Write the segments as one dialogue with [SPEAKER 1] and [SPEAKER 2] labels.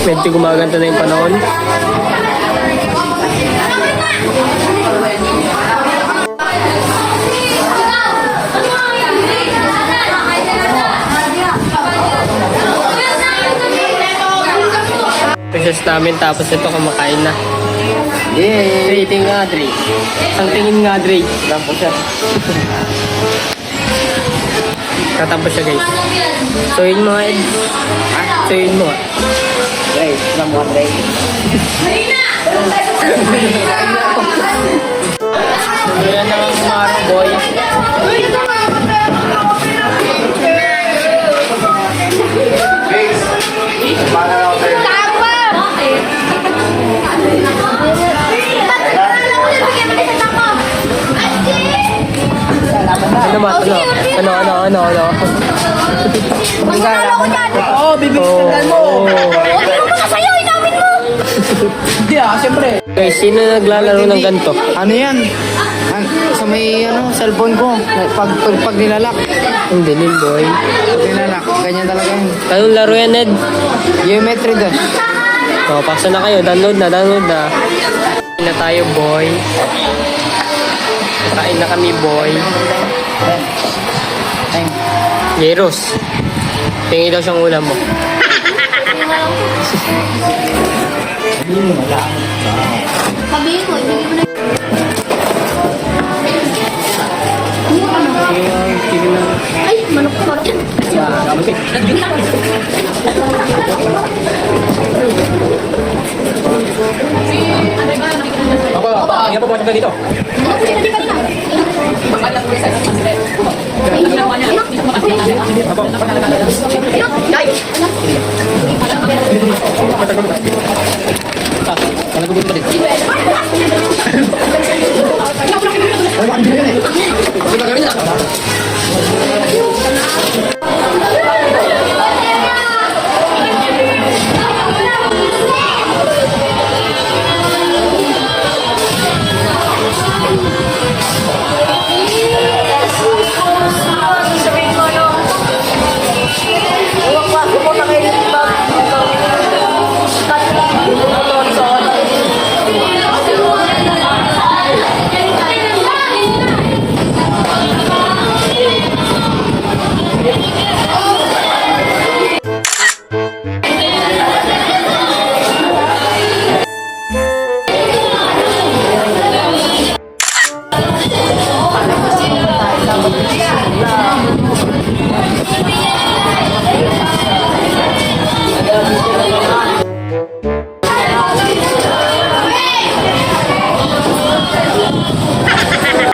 [SPEAKER 1] Medyo gumaganda na yung panahon. Process namin tapos ito kumakain na.
[SPEAKER 2] Yay!
[SPEAKER 1] Rating nga, Dre. Ang tingin nga, Dre.
[SPEAKER 2] Lampo siya.
[SPEAKER 1] Tatampo siya, guys. So yun mga Ed. So yun mo.
[SPEAKER 2] Guys, lampo ka, Dre.
[SPEAKER 1] Yan na ang kumaro, boy. Ano ba? Ano?
[SPEAKER 2] Oo, bibigyan mo. Hindi siyempre.
[SPEAKER 1] Guys, sino naglalaro ng ganito?
[SPEAKER 2] Ano yan? Sa may cellphone ko. Pag nilalak.
[SPEAKER 1] Hindi din, boy.
[SPEAKER 2] Pag nilalak. Ganyan talaga yun.
[SPEAKER 1] Anong laro yan, Ed?
[SPEAKER 2] Geometry dash.
[SPEAKER 1] O, paksa na kayo. Download na. Kain na tayo, boy. Kain na kami, boy.
[SPEAKER 2] Ay.
[SPEAKER 1] Yeros. Tingin daw siyang ulam mo.
[SPEAKER 3] Sabihin ko, ibigay mo na. Ay, manok.
[SPEAKER 1] Yan po ba dito?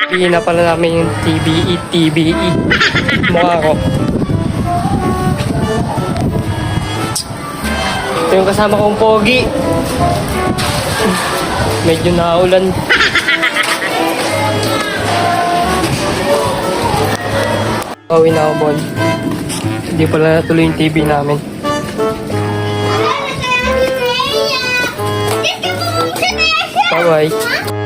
[SPEAKER 1] Hindi na pala namin yung TBE. Mukha ko. Ito yung kasama kong pogi. Medyo naulan. Pauwi na ako, boy. Hindi pala natuloy yung TV namin. Bye-bye.